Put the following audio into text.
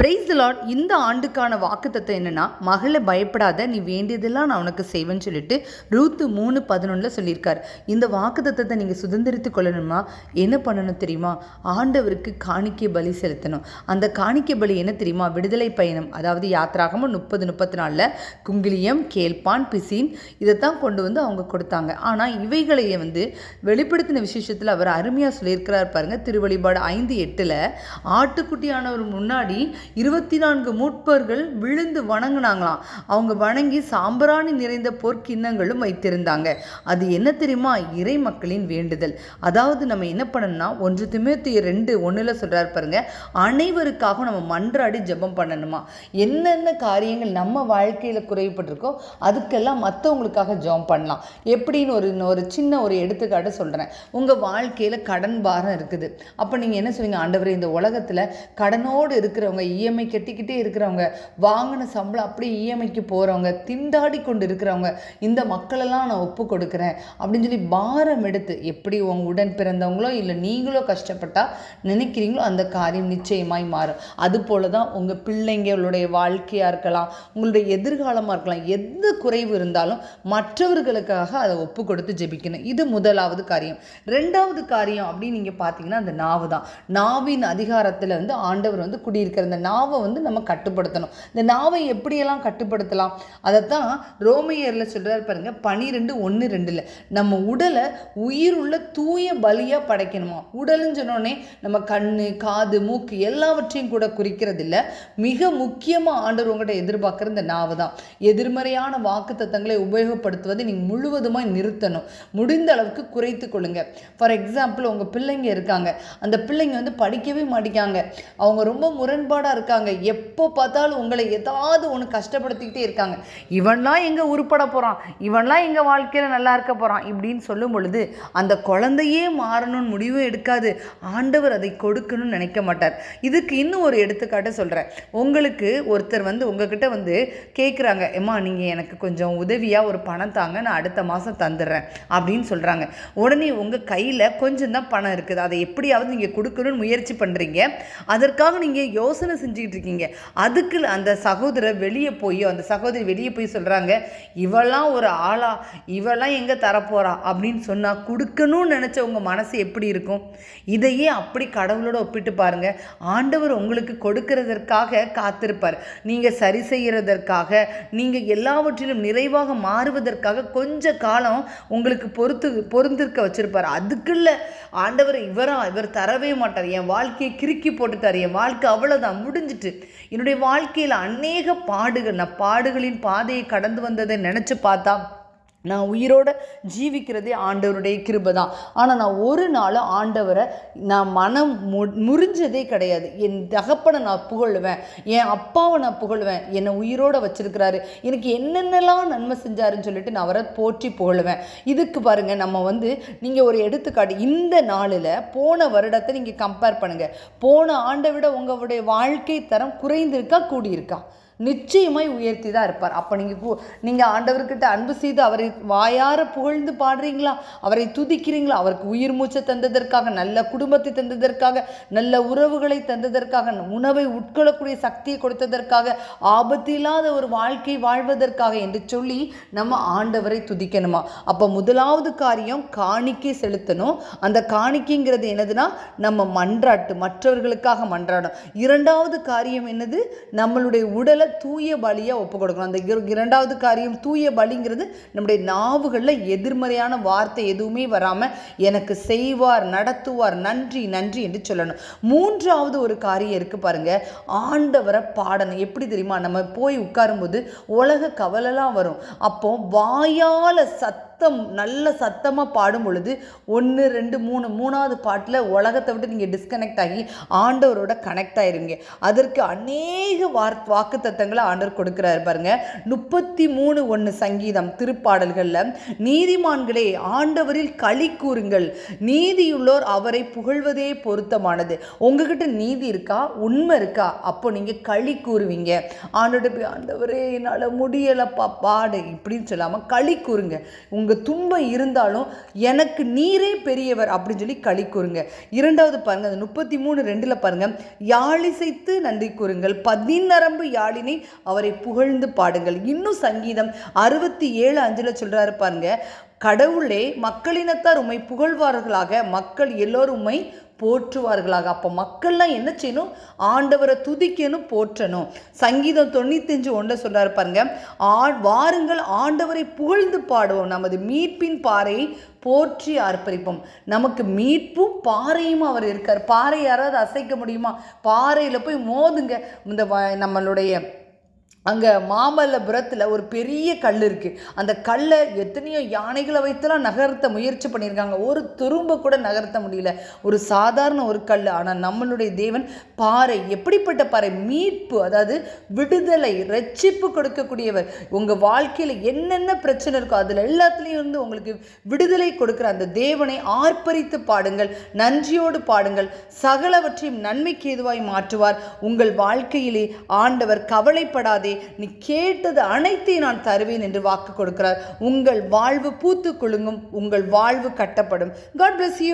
Praise the Lord. இந்த ஆண்டுக்கான வாக்குத்தத்தம் என்னன்னா, மகளே பயப்படாத, நீ வேண்டியதெல்லாம் நான் உனக்கு செய்வேன்னு சொல்லிட்டு ரூத்து 3:11 சொல்லியிருக்கார். இந்த வாக்குத்தத்தத்தை நீங்கள் சுதந்திரித்து கொள்ளணுமா, என்ன பண்ணணும் தெரியுமா? ஆண்டவருக்கு காணிக்கை பலி செலுத்தணும். அந்த காணிக்கை பலி என்ன தெரியுமா? விடுதலை பயணம், அதாவது யாத்ராகமம் 30:34 குங்கிலியம், கேள்பான், பிசின் இதைத்தான் கொண்டு வந்து அவங்க கொடுத்தாங்க. ஆனால் இவைகளையே வெளிப்படுத்தின விசேஷத்தில் அவர் அருமையாக சொல்லியிருக்கிறார் பாருங்க. திருவெளிப்பாடு 5:8 ஆட்டுக்குட்டியானவர் முன்னாடி 24 மூப்பர்கள் விழுந்து வணங்கினாங்களாம். அவங்க வணங்கி சாம்பிராணி நிறைந்த பொற்கிண்ணங்களும் வைத்திருந்தாங்க. அது என்ன தெரியுமா? இறை மக்களின் வேண்டுதல். அதாவது நம்ம என்ன பண்ணணும்னா, 1 தீமோத்தேயு 2:1 சொல்றாரு பாருங்க, அனைவருக்காக நம்ம மன்றாடி ஜெபம் பண்ணணுமா. என்னென்ன காரியங்கள் நம்ம வாழ்க்கையில் குறைபட்டிருக்கோ அதுக்கெல்லாம் மற்றவங்களுக்காக ஜெபம் பண்ணலாம். எப்படின்னு ஒரு சின்ன எடுத்துக்காட்டு சொல்கிறேன். உங்கள் வாழ்க்கையில் கடன் பாரம் இருக்குது. அப்போ நீங்கள் என்ன சொல்வீங்க? ஆண்டவரே, இந்த உலகத்தில் கடனோடு இருக்கிறவங்க, இஎம்ஐ கட்டிக்கிட்டே இருக்கிறவங்க, வாங்கின சம்பளம் அப்படியே இஎம்ஐக்கு போகிறவங்க, திண்டாடி கொண்டு இருக்கிறவங்க, இந்த மக்களெல்லாம் நான் ஒப்பு கொடுக்குறேன் அப்படின்னு சொல்லி பாரம் எடுத்து, எப்படி உங்கள் உடன் பிறந்தவங்களோ இல்லை நீங்களோ கஷ்டப்பட்டா நினைக்கிறீங்களோ அந்த காரியம் நிச்சயமாய் மாறும். அதுபோல தான் உங்கள் பிள்ளைங்களுடைய வாழ்க்கையாக இருக்கலாம், உங்களுடைய எதிர்காலமாக இருக்கலாம், எந்த குறைவு இருந்தாலும் மற்றவர்களுக்காக அதை ஒப்பு கொடுத்து ஜெபிக்கணும். இது முதலாவது காரியம். 2வது காரியம் அப்படின்னு நீங்கள் பார்த்தீங்கன்னா, அந்த நாவு தான். நாவின் அதிகாரத்தில் ஆண்டவர் குடியிருக்கிற இந்த நாவை நம்ம கட்டுப்படுத்தணும். இந்த நாவை எப்படியெல்லாம் கட்டுப்படுத்தலாம்? அதைத்தான் ரோமையர்ல சொல்றாரு பாருங்க, 12:1-2 நம்ம உடலை உயிருள்ள தூய பலியா படைக்கணுமா. உடல்னு சொன்னோடனே நம்ம கண்ணு, காது, மூக்கு எல்லாவற்றையும் கூட குறிக்கிறது இல்லை. மிக முக்கியமா ஆண்டவர் உங்கள்கிட்ட எதிர்பார்க்குற இந்த நாவு தான். எதிர்மறையான வாக்கு தத்தங்களை உபயோகப்படுத்துவதை நீங்கள் முழுவதுமாக நிறுத்தணும். முடிந்த அளவுக்கு குறைத்து கொள்ளுங்க. ஃபார் எக்ஸாம்பிள், உங்கள் பிள்ளைங்க இருக்காங்க, அந்த பிள்ளைங்க படிக்கவே மாட்டேங்காங்க, அவங்க ரொம்ப முரண்பாடாக இருக்காங்க, எப்போ பார்த்தாலும் உங்களை ஏதாவது ஒன்று கஷ்டப்படுத்திக்கிட்டே இருக்காங்க. இவன்லாம் எங்கே உருப்பட போகிறான், இவன்லாம் எங்கள் வாழ்க்கையில் நல்லா இருக்க போகிறான் இப்படின்னு சொல்லும் பொழுது அந்த குழந்தையே மாறணும்னு முடிவும் எடுக்காது. ஆண்டவர் அதை கொடுக்கணும்னு நினைக்க மாட்டார். இதுக்கு இன்னும் ஒரு எடுத்துக்காட்டு சொல்கிறேன். உங்களுக்கு ஒருத்தர் உங்ககிட்ட கேட்குறாங்க, ஏம்மா நீங்கள் எனக்கு கொஞ்சம் உதவியாக ஒரு பணம் தாங்க, நான் அடுத்த மாதம் தந்துடுறேன் அப்படின்னு சொல்கிறாங்க. உடனே உங்கள் கையில் கொஞ்சம் தான் பணம் இருக்குது, அதை எப்படியாவது நீங்கள் கொடுக்கணும்னு முயற்சி பண்ணுறீங்க. அதற்காக நீங்கள் யோசனை செஞ்சுக்கிட்டு இருக்கீங்க. அதுக்கு அந்த சகோதரி வெளியே போய் சொல்கிறாங்க, இவெல்லாம் ஒரு ஆளா, இவெல்லாம் எங்கே தரப்போறா அப்படின்னு சொன்னால் கொடுக்கணும்னு நினச்ச உங்கள் மனசு எப்படி இருக்கும்? இதையே அப்படி கடவுளோட ஒப்பிட்டு பாருங்க. ஆண்டவர் உங்களுக்கு கொடுக்கிறதற்காக காத்திருப்பார். நீங்கள் சரி செய்கிறதற்காக, நீங்கள் எல்லாவற்றிலும் நிறைவாக மாறுவதற்காக கொஞ்ச காலம் உங்களுக்கு பொறுத்திருக்க வச்சிருப்பார். அதுக்குள்ள ஆண்டவர் இவர் தரவே மாட்டார், என் வாழ்க்கையை கிறுக்கி போட்டுட்டார், என் வாழ்க்கை அவ்வளோதான் முடிஞ்சிட்டு, என்னுடைய வாழ்க்கையில் அநேக பாடுகள், நான் பாடுகளின் பாதையை கடந்து வந்ததை நினச்சி பார்த்தா நான் உயிரோட ஜீவிக்கிறதே ஆண்டவருடைய கிருபை தான். ஆனால் நான் ஒரு நாளும் ஆண்டவரை நான் மனம் முறிஞ்சதே கிடையாது. என் தகப்பனை நான் புகழுவேன், என் அப்பாவை நான் புகழுவேன், என்னை உயிரோட வச்சிருக்கிறாரு, எனக்கு என்னென்னலாம் நன்மை செஞ்சாருன்னு சொல்லிட்டு நான் அவரை போற்றி புகழுவேன். இதுக்கு பாருங்க, நம்ம நீங்கள் ஒரு எடுத்துக்காட்டு, இந்த நாளில் போன வருடத்தை நீங்கள் கம்பேர் பண்ணுங்கள். போன ஆண்டை விட உங்களுடைய வாழ்க்கை தரம் குறைந்திருக்கா கூடியிருக்கா? நிச்சயமாய் உயர்த்தி தான் இருப்பார். அப்போ நீங்கள் ஆண்டவர்கிட்ட அன்பு செய்து அவரை வாயார புகழ்ந்து பாடுறீங்களா, அவரை துதிக்கிறீங்களா, அவருக்கு உயிர் மூச்சை தந்ததற்காக, நல்ல குடும்பத்தை தந்ததற்காக, நல்ல உறவுகளை தந்ததற்காக, உணவை உட்கொள்ளக்கூடிய சக்தியை கொடுத்ததற்காக, ஆபத்து இல்லாத ஒரு வாழ்க்கை வாழ்வதற்காக என்று சொல்லி நம்ம ஆண்டவரை துதிக்கணுமா? அப்போ முதலாவது காரியம் காணிக்கை செலுத்தணும். அந்த காணிக்கைங்கிறது என்னதுன்னா, நம்ம மன்றாட்டு, மற்றவர்களுக்காக மன்றாடும். 2வது காரியம் என்னது? நம்மளுடைய உடலை தூய பலியா ஒப்பு கொடுக்கணும். அந்த 2வது காரியம் தூய பலிங்கிறது, நம்முடைய நாவுகளில் எதிர்மறையான வார்த்தை எதுவுமே வராம எனக்கு செய்வார், நடத்துவார், நன்றி நன்றி என்று சொல்லணும். 3வது ஒரு காரியம் இருக்கு பாருங்க, ஆண்டவரை பாடணும். எப்படி தெரியுமா? நம்ம போய் உட்காரும்போது உலக கவலைலாம் வரும். அப்போ வாயால நல்ல சத்தமாக பாடும் பொழுது 1, 2, 3வது பாட்டில் உலகத்தை விட்டு நீங்கள் டிஸ்கனெக்ட் ஆகி ஆண்டவரோட கனெக்ட் ஆயிருங்க. அதற்கு அநேக வாக்கு தத்தங்களை ஆண்டவர் கொடுக்கிறாரு பாருங்க. 33:1 சங்கீதம் திருப்பாடல்களில், நீதிமான்களே ஆண்டவரில் களி கூறுங்கள், நீதியுள்ளோர் அவரை புகழ்வதே பொருத்தமானது. உங்ககிட்ட நீதி இருக்கா, உண்மை இருக்கா, அப்போ நீங்கள் களி கூறுவீங்க. ஆண்டவரே என்னால் முடியலப்பா பாடு இப்படின்னு சொல்லாமல் களி கூறுங்க. உங்கள் உங்கள் துன்பம் இருந்தாலும் எனக்கு நீரே பெரியவர் அப்படின்னு சொல்லி களி கூறுங்க. இரண்டாவது பாருங்க, அந்த 33:2 பாருங்க, யாழிசைத்து நன்றி கூறுங்கள், 10 யாழினை அவரை புகழ்ந்து பாடுங்கள். இன்னும் சங்கீதம் 67:5 சொல்றாரு பாருங்க, கடவுளே மக்களினத்தார் உம்மை புகழ்வார்களாக, மக்கள் எல்லோரும் உம்மை போற்றுவார்களாக. அப்போ மக்கள்லாம் என்ன செய்யணும்? ஆண்டவரை துதிக்கணும், போற்றணும். சங்கீதம் 95:1 சொல்றாரு பாருங்க, வாருங்கள் ஆண்டவரை புகழ்ந்து பாடுவோம், நமது மீட்பின் பாறையை போற்றி ஆர்ப்பரிப்போம். நமக்கு மீட்பும் பாறையும் அவர் இருக்கார். பாறை யாராவது அசைக்க முடியுமா? பாறையில் போய் மோதுங்க. இந்த நம்மளுடைய அங்கே மாமல்லபுரத்தில் ஒரு பெரிய கல் இருக்குது. அந்த கல்லை எத்தனையோ யானைகளை வைத்தெல்லாம் நகர்த்த முயற்சி பண்ணியிருக்காங்க. ஒரு துரும்ப கூட நகர்த்த முடியல. ஒரு சாதாரண ஒரு கல். ஆனால் நம்மளுடைய தேவன் பாறை. எப்படிப்பட்ட பாறை? மீட்பு, அதாவது விடுதலை, ரட்சிப்பு கொடுக்கக்கூடியவர். உங்கள் வாழ்க்கையில் என்னென்ன பிரச்சனை இருக்கோ அதில் எல்லாத்துலேயும் இருந்து உங்களுக்கு விடுதலை கொடுக்குற அந்த தேவனை ஆர்ப்பரித்து பாடுங்கள், நன்றியோடு பாடுங்கள். சகலவற்றையும் நன்மைக்கு ஏதுவாய் மாற்றுவார். உங்கள் வாழ்க்கையிலே ஆண்டவர் கவலைப்படாதே, நீ கேட்டது அனைத்தையும் நான் தருவேன் என்று வாக்கு கொடுக்கிறார். உங்கள் வாழ்வு பூத்து குலுங்கும், உங்கள் வாழ்வு கட்டப்படும். God bless you.